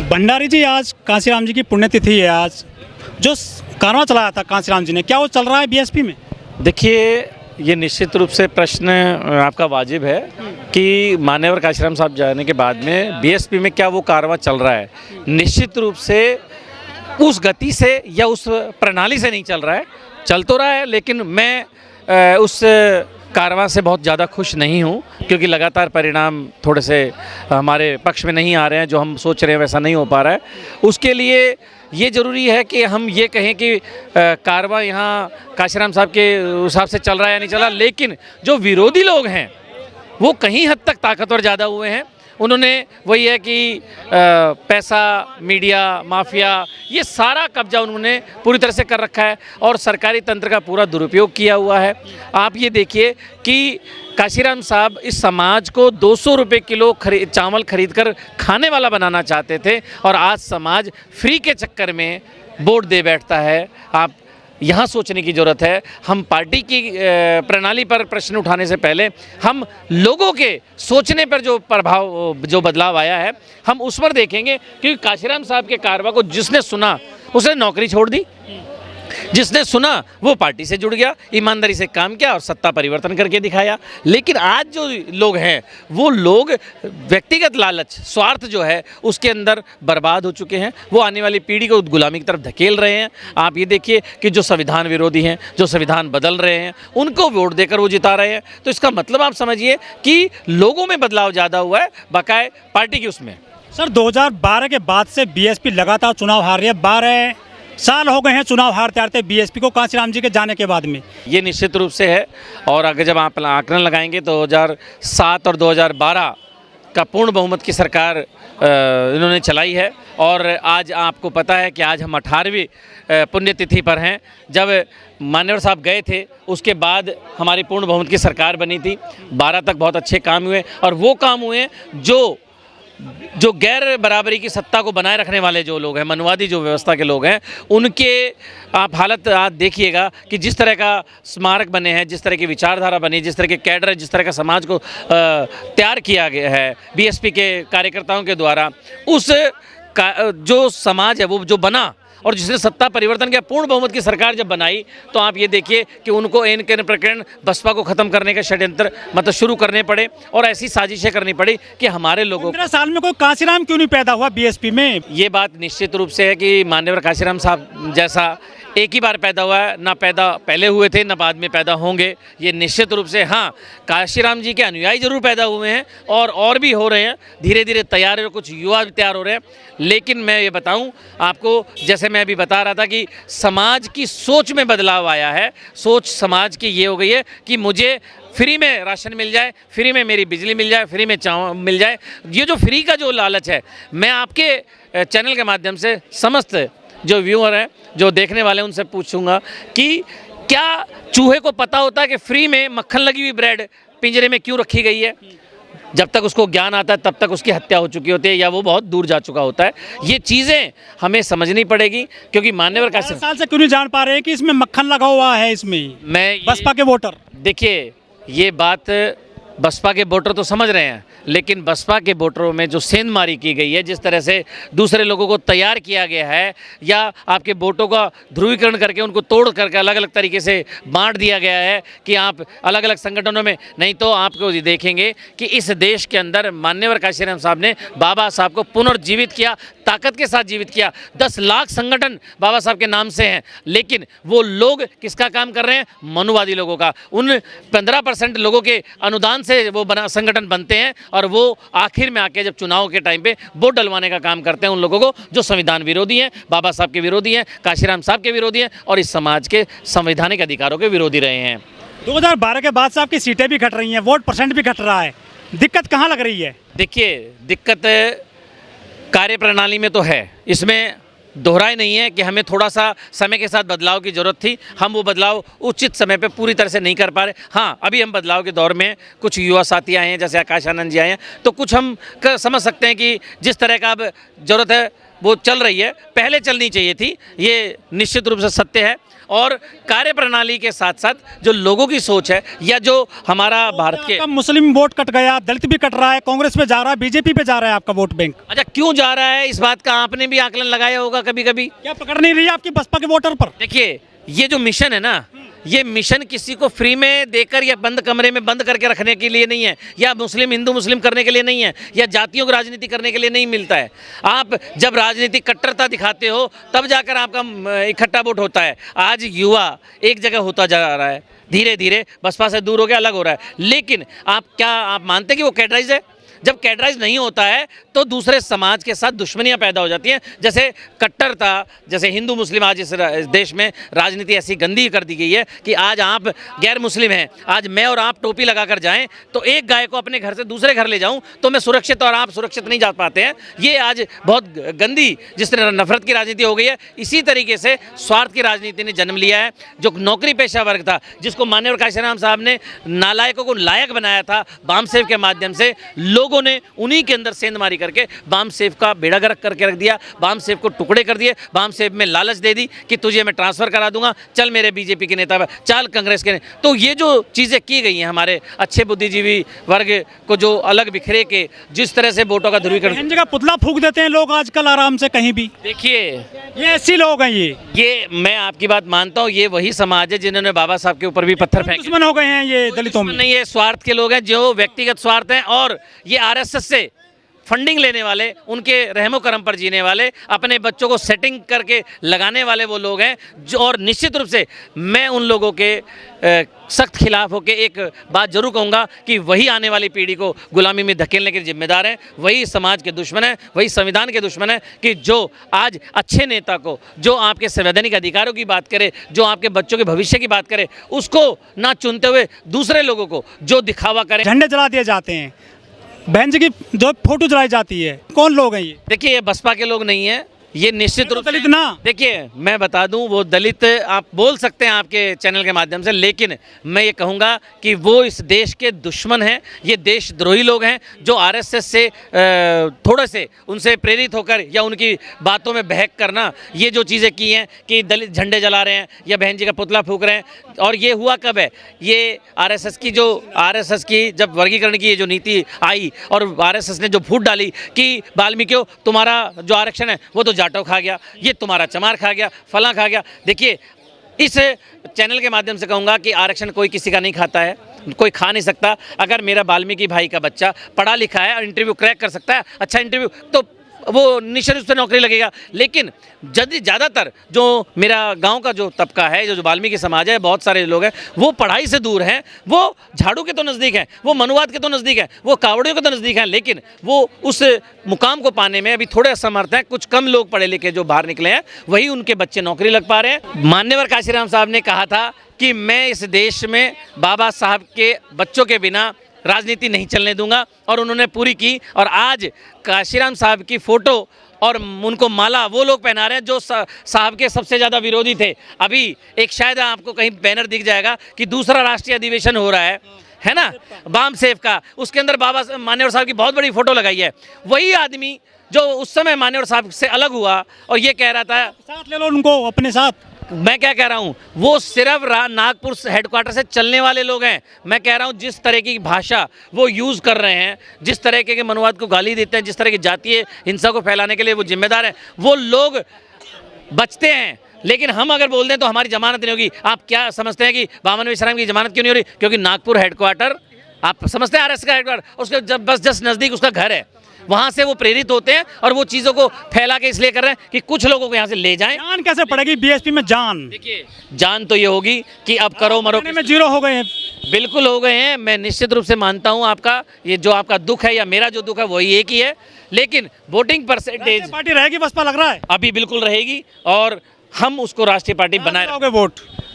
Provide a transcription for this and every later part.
भंडारी जी, आज कांशीराम जी की पुण्यतिथि है। आज जो कारवां चलाया था कांशीराम जी ने, क्या वो चल रहा है बीएसपी में? देखिए, ये निश्चित रूप से प्रश्न आपका वाजिब है कि मान्यवर कांशीराम साहब जाने के बाद में बीएसपी में क्या वो कारवां चल रहा है। निश्चित रूप से उस गति से या उस प्रणाली से नहीं चल रहा है, चल तो रहा है, लेकिन मैं उस कारवां से बहुत ज़्यादा खुश नहीं हूँ, क्योंकि लगातार परिणाम थोड़े से हमारे पक्ष में नहीं आ रहे हैं। जो हम सोच रहे हैं वैसा नहीं हो पा रहा है। उसके लिए ये ज़रूरी है कि हम ये कहें कि कारवां यहाँ कांशीराम साहब के हिसाब से चल रहा है या नहीं चल रहा, लेकिन जो विरोधी लोग हैं वो कहीं हद तक ताकतवर ज़्यादा हुए हैं। उन्होंने वही है कि पैसा, मीडिया, माफिया, ये सारा कब्जा उन्होंने पूरी तरह से कर रखा है और सरकारी तंत्र का पूरा दुरुपयोग किया हुआ है। आप ये देखिए कि कांशीराम साहब इस समाज को 200 रुपये किलो चावल खरीदकर खाने वाला बनाना चाहते थे, और आज समाज फ्री के चक्कर में वोट दे बैठता है। आप यहाँ सोचने की ज़रूरत है। हम पार्टी की प्रणाली पर प्रश्न उठाने से पहले हम लोगों के सोचने पर जो प्रभाव, जो बदलाव आया है, हम उस पर देखेंगे। क्योंकि कांशीराम साहब के कारवां को जिसने सुना उसने नौकरी छोड़ दी, जिसने सुना वो पार्टी से जुड़ गया, ईमानदारी से काम किया और सत्ता परिवर्तन करके दिखाया। लेकिन आज जो लोग हैं वो लोग व्यक्तिगत लालच, स्वार्थ जो है उसके अंदर बर्बाद हो चुके हैं। वो आने वाली पीढ़ी को गुलामी की तरफ धकेल रहे हैं। आप ये देखिए कि जो संविधान विरोधी हैं, जो संविधान बदल रहे हैं, उनको वोट देकर वो जिता रहे हैं। तो इसका मतलब आप समझिए कि लोगों में बदलाव ज़्यादा हुआ है, बकाए पार्टी की उसमें। सर, 2012 के बाद से बीएसपी लगातार चुनाव हार रही है। 12 साल हो गए हैं चुनाव हारते हारते बीएसपी को कांशीराम जी के जाने के बाद में। ये निश्चित रूप से है। और अगर जब आप आंकलन लगाएंगे तो 2007 और 2012 का पूर्ण बहुमत की सरकार इन्होंने चलाई है। और आज आपको पता है कि आज हम 18वीं पुण्यतिथि पर हैं। जब मान्यवर साहब गए थे उसके बाद हमारी पूर्ण बहुमत की सरकार बनी थी। 12 तक बहुत अच्छे काम हुए, और वो काम हुए जो गैर बराबरी की सत्ता को बनाए रखने वाले जो लोग हैं, मनवादी जो व्यवस्था के लोग हैं, उनके आप हालत आज देखिएगा कि जिस तरह का स्मारक बने हैं, जिस तरह की विचारधारा बनी, जिस तरह के कैडर है, जिस तरह का समाज को तैयार किया गया है बीएसपी के कार्यकर्ताओं के द्वारा, उस जो समाज है वो जो बना और जिसने सत्ता परिवर्तन किया, पूर्ण बहुमत की सरकार जब बनाई, तो आप ये देखिए कि उनको एन के प्रकरण बसपा को ख़त्म करने का षड्यंत्र मतलब शुरू करने पड़े और ऐसी साजिशें करनी पड़ी कि हमारे लोगों 15 साल में कोई कांशीराम क्यों नहीं पैदा हुआ बीएसपी में? ये बात निश्चित रूप से है कि मान्यवर कांशीराम साहब जैसा एक ही बार पैदा हुआ है, ना पैदा पहले हुए थे ना बाद में पैदा होंगे। ये निश्चित रूप से, हाँ, कांशीराम जी के अनुयायी जरूर पैदा हुए हैं और भी हो रहे हैं, धीरे धीरे तैयार है, कुछ युवा भी तैयार हो रहे हैं। लेकिन मैं ये बताऊं आपको, जैसे मैं अभी बता रहा था कि समाज की सोच में बदलाव आया है। सोच समाज की ये हो गई है कि मुझे फ्री में राशन मिल जाए, फ्री में मेरी बिजली मिल जाए, फ्री में चावल मिल जाए। ये जो फ्री का जो लालच है, मैं आपके चैनल के माध्यम से समस्त जो व्यूअर हैं, जो देखने वाले हैं, उनसे पूछूंगा कि क्या चूहे को पता होता है कि फ्री में मक्खन लगी हुई ब्रेड पिंजरे में क्यों रखी गई है? जब तक उसको ज्ञान आता है तब तक उसकी हत्या हो चुकी होती है या वो बहुत दूर जा चुका होता है। ये चीज़ें हमें समझनी पड़ेगी, क्योंकि मान्यवर का साल से क्यों नहीं जान पा रहे हैं कि इसमें मक्खन लगा हुआ है? इसमें मैं बसपा के वोटर, देखिए, ये बात बसपा के वोटर तो समझ रहे हैं, लेकिन बसपा के वोटरों में जो सेंधमारी की गई है, जिस तरह से दूसरे लोगों को तैयार किया गया है, या आपके वोटों का ध्रुवीकरण करके उनको तोड़ करके अलग अलग तरीके से बांट दिया गया है कि आप अलग अलग संगठनों में नहीं, तो आपको देखेंगे कि इस देश के अंदर मान्यवर कांशीराम साहब ने बाबा साहब को पुनर्जीवित किया, ताकत के साथ जीवित किया। 10 लाख संगठन बाबा साहब के नाम से हैं, लेकिन वो लोग किसका काम कर रहे हैं? मनुवादी लोगों का। उन 15% लोगों के अनुदान से वो संगठन बनते हैं, और वो आखिर में आके जब चुनाव के टाइम पे वोट डलवाने का काम करते हैं उन लोगों को जो संविधान विरोधी हैं, बाबा साहब के विरोधी हैं, कांशीराम साहब के विरोधी हैं, और इस समाज के संवैधानिक अधिकारों के विरोधी रहे हैं। 2012 के बाद से आपकी सीटें भी घट रही हैं, वोट परसेंट भी घट रहा है, दिक्कत कहाँ लग रही है? देखिए, दिक्कत कार्य प्रणाली में तो है, इसमें दोहराई नहीं है कि हमें थोड़ा सा समय के साथ बदलाव की ज़रूरत थी। हम वो बदलाव उचित समय पे पूरी तरह से नहीं कर पा रहे। हाँ, अभी हम बदलाव के दौर में, कुछ युवा साथी आए हैं, जैसे आकाश आनंद जी आए हैं, तो कुछ हम समझ सकते हैं कि जिस तरह का अब ज़रूरत है वो चल रही है, पहले चलनी चाहिए थी, ये निश्चित रूप से सत्य है। और कार्यप्रणाली के साथ साथ जो लोगों की सोच है या जो हमारा भारत के आपका मुस्लिम वोट कट गया, दलित भी कट रहा है, कांग्रेस पे जा रहा है, बीजेपी पे जा रहा है आपका वोट बैंक। अच्छा क्यों जा रहा है, इस बात का आपने भी आकलन लगाया होगा कभी कभी। क्या पकड़ नहीं रही है आपकी बसपा के वोटर पर? देखिए ये जो मिशन है ना, ये मिशन किसी को फ्री में देकर या बंद कमरे में बंद करके रखने के लिए नहीं है, या मुस्लिम हिंदू मुस्लिम करने के लिए नहीं है, या जातियों की राजनीति करने के लिए नहीं मिलता है। आप जब राजनीतिक कट्टरता दिखाते हो तब जाकर आपका इकट्ठा वोट होता है। आज युवा एक जगह होता जा रहा है, धीरे धीरे बसपा से दूर हो गया, अलग हो रहा है। लेकिन आप मानते हैं कि वो कैडराइज है? जब कैडराइज नहीं होता है तो दूसरे समाज के साथ दुश्मनियां पैदा हो जाती हैं। जैसे कट्टरता, जैसे हिंदू मुस्लिम, आज इस देश में राजनीति ऐसी गंदी कर दी गई है कि आज आप गैर मुस्लिम हैं, आज मैं और आप टोपी लगाकर जाएं तो एक गाय को अपने घर से दूसरे घर ले जाऊं तो मैं सुरक्षित और आप सुरक्षित नहीं जा पाते हैं। ये आज बहुत गंदी जिस तरह नफरत की राजनीति हो गई है। इसी तरीके से स्वार्थ की राजनीति ने जन्म लिया है। जो नौकरी पेशा वर्ग था, जिसको माननीय काशीराम साहब ने नालायकों को लायक बनाया था बाम सेव के माध्यम से, लोगों ने उन्हीं के अंदर सेंधमारी करके बाम सेव का बेड़ा गर्क करके रख दिया, बाम सेव को टुकड़े कर दिए, बाम सेव में लालच दे दी कि तुझे मैं ट्रांसफर करा दूंगा, चल मेरे बीजेपी के नेता, चल कांग्रेस के। तो ये जो चीज़ें की गई हैं हमारे अच्छे बुद्धिजीवी वर्ग को जो अलग बिखरे के जिस तरह से वोटों का ध्रुवीकरण, बहन जी का पुतला फूंक देते हैं लोग आजकल आराम से कहीं भी। देखिए ये ऐसी लोग हैं, ये मैं आपकी बात मानता हूँ, ये वही समाज है जिन्होंने बाबा साहब के ऊपर भी पत्थर फेंके। दुश्मन हो गए हैं ये दलितों में। नहीं, ये स्वार्थ के लोग हैं, जो व्यक्तिगत स्वार्थ हैं, और ये आरएसएस से फंडिंग लेने वाले, उनके रहमो करम पर जीने वाले, अपने बच्चों को सेटिंग करके लगाने वाले वो लोग हैं जो, और निश्चित रूप से मैं उन लोगों के सख्त खिलाफ होकर एक बात जरूर कहूँगा कि वही आने वाली पीढ़ी को गुलामी में धकेलने के जिम्मेदार हैं, वही समाज के दुश्मन हैं, वही संविधान के दुश्मन हैं कि जो आज अच्छे नेता को, जो आपके संवैधानिक अधिकारों की बात करे, जो आपके बच्चों के भविष्य की बात करे, उसको ना चुनते हुए दूसरे लोगों को जो दिखावा करें। झंडे जला दिए जाते हैं, बहन जी की जो फोटो जलाई जाती है, कौन लोग हैं ये? देखिए ये बसपा के लोग नहीं है, ये निश्चित रूप से दलित ना। देखिए मैं बता दूं, वो दलित आप बोल सकते हैं आपके चैनल के माध्यम से, लेकिन मैं ये कहूँगा कि वो इस देश के दुश्मन हैं, ये देशद्रोही लोग हैं जो आरएसएस से थोड़े से उनसे प्रेरित होकर या उनकी बातों में बहक करना ये जो चीज़ें की हैं कि दलित झंडे जला रहे हैं या बहन जी का पुतला फूंक रहे हैं। और ये हुआ कब है? ये आरएसएस की जब वर्गीकरण की ये जो नीति आई और आरएसएस ने जो फूट डाली कि वाल्मीकियों तुम्हारा जो आरक्षण है वो तो जाटव खा गया, ये तुम्हारा चमार खा गया, फलां खा गया। देखिए इस चैनल के माध्यम से कहूँगा कि आरक्षण कोई किसी का नहीं खाता है, कोई खा नहीं सकता। अगर मेरा वाल्मीकि भाई का बच्चा पढ़ा लिखा है और इंटरव्यू क्रैक कर सकता है, अच्छा इंटरव्यू, तो वो निश्चित रूप से नौकरी लगेगा। लेकिन यदि ज़्यादातर जो मेरा गांव का जो तबका है, जो वाल्मीकि समाज है, बहुत सारे लोग हैं वो पढ़ाई से दूर हैं, वो झाड़ू के तो नज़दीक हैं, वो मनुवाद के तो नज़दीक हैं, वो कावड़ियों के तो नज़दीक हैं, लेकिन वो उस मुकाम को पाने में अभी थोड़े असमर्थ हैं। कुछ कम लोग पढ़े लिखे जो बाहर निकले हैं, वही उनके बच्चे नौकरी लग पा रहे हैं। मान्यवर काशीराम साहब ने कहा था कि मैं इस देश में बाबा साहब के बच्चों के बिना राजनीति नहीं चलने दूंगा, और उन्होंने पूरी की। और आज काशीराम साहब की फ़ोटो और उनको माला वो लोग पहना रहे हैं जो साहब के सबसे ज़्यादा विरोधी थे। अभी एक शायद आपको कहीं बैनर दिख जाएगा कि दूसरा राष्ट्रीय अधिवेशन हो रहा है ना, बाम सेव का, उसके अंदर बाबा मान्यवर साहब की बहुत बड़ी फ़ोटो लगाई है। वही आदमी जो उस समय मान्यवर साहब से अलग हुआ और ये कह रहा था साथ ले लो उनको अपने साथ। मैं क्या कह रहा हूँ, वो सिर्फ नागपुर हेडक्वार्टर से चलने वाले लोग हैं। मैं कह रहा हूँ जिस तरह की भाषा वो यूज़ कर रहे हैं, जिस तरह के मनुवाद को गाली देते हैं, जिस तरह की जातीय हिंसा को फैलाने के लिए वो जिम्मेदार हैं, वो लोग बचते हैं। लेकिन हम अगर बोल दें तो हमारी जमानत नहीं होगी। आप क्या समझते हैं कि बामन विश्राम की जमानत क्यों नहीं हो रही? क्योंकि नागपुर हेडक्वार्टर, आप समझते हैं आरएस का हेडक्वार्टर, उसके जब बस जस्ट नज़दीक उसका घर है, वहाँ से वो प्रेरित होते हैं और वो चीज़ों को फैला के इसलिए कर रहे हैं कि कुछ लोगों को यहाँ से ले जाएं। जान कैसे पड़ेगी बीएसपी में? जान देखिए, जान तो ये होगी कि अब करो मरो में जीरो हो गए हैं। बिल्कुल हो गए हैं। मैं निश्चित रूप से मानता हूँ आपका ये जो आपका दुख है या मेरा जो दुख है वही एक ही है, लेकिन वोटिंग परसेंटेज पार्टी रहेगी बसपा लग रहा है अभी बिल्कुल रहेगी और हम उसको राष्ट्रीय पार्टी बनाए रखेंगे।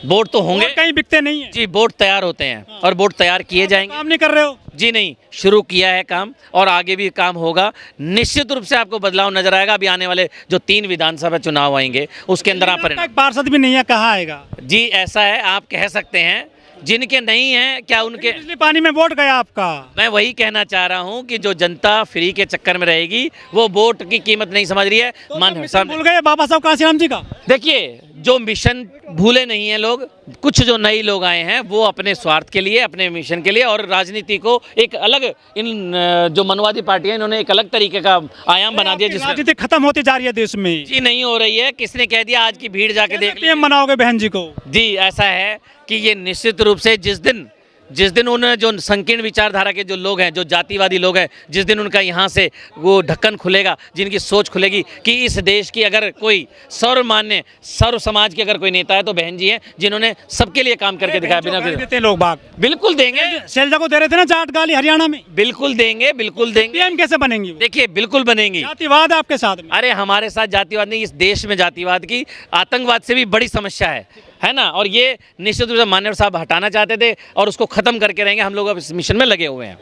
वोट तो होंगे, कहीं बिकते नहीं है जी, वोट तैयार होते हैं और वोट तैयार किए जाएंगे। काम नहीं कर रहे हो? जी नहीं, शुरू किया है काम और आगे भी काम होगा। निश्चित रूप से आपको बदलाव नजर आएगा। अभी आने वाले जो 3 विधानसभा चुनाव आएंगे उसके अंदर आप एक पार्षद भी नहीं है, कहाँ आएगा? जी ऐसा है, आप कह सकते हैं। जिनके नहीं हैं क्या उनके बिजली पानी में वोट गया आपका? मैं वही कहना चाह रहा हूं कि जो जनता फ्री के चक्कर में रहेगी वो वोट की कीमत नहीं समझ रही है। भूल गए बाबा साहब काशीराम जी का? देखिए जो मिशन भूले नहीं हैं लोग। कुछ जो नए लोग आए हैं वो अपने स्वार्थ के लिए, अपने मिशन के लिए और राजनीति को एक अलग, इन जो मनवादी पार्टियां इन्होंने एक अलग तरीके का आयाम बना दिया जिसमें राजनीति खत्म होती जा रही है देश में। जी नहीं हो रही है। किसने कह दिया आज की भीड़ जाके देख लीजिए। टीएम बनाओगे बहन जी को? जी ऐसा है कि ये निश्चित रूप से जिस दिन उन जो संकीर्ण विचारधारा के जो लोग हैं, जो जातिवादी लोग हैं, जिस दिन उनका यहाँ से वो ढक्कन खुलेगा, जिनकी सोच खुलेगी कि इस देश की अगर कोई सर्वमान्य सर्व समाज के अगर कोई नेता है तो बहन जी हैं, जिन्होंने सबके लिए काम करके दिखाया बिना गाली देते हैं लोग बाग। बिल्कुल देंगे, शैलजा को दे रहे थे ना जाट गाली हरियाणा में। बिल्कुल देंगे, बिल्कुल देंगे। पीएम कैसे बनेंगी वो? देखिए बिल्कुल बनेंगी। जातिवाद आपके साथ में? अरे हमारे साथ जातिवाद नहीं, इस देश में जातिवाद की, आतंकवाद से भी बड़ी समस्या है ना। और ये निश्चित रूप से मान्यवर साहब हटाना चाहते थे और उसको खत्म करके रहेंगे। हम लोग अब इस मिशन में लगे हुए हैं।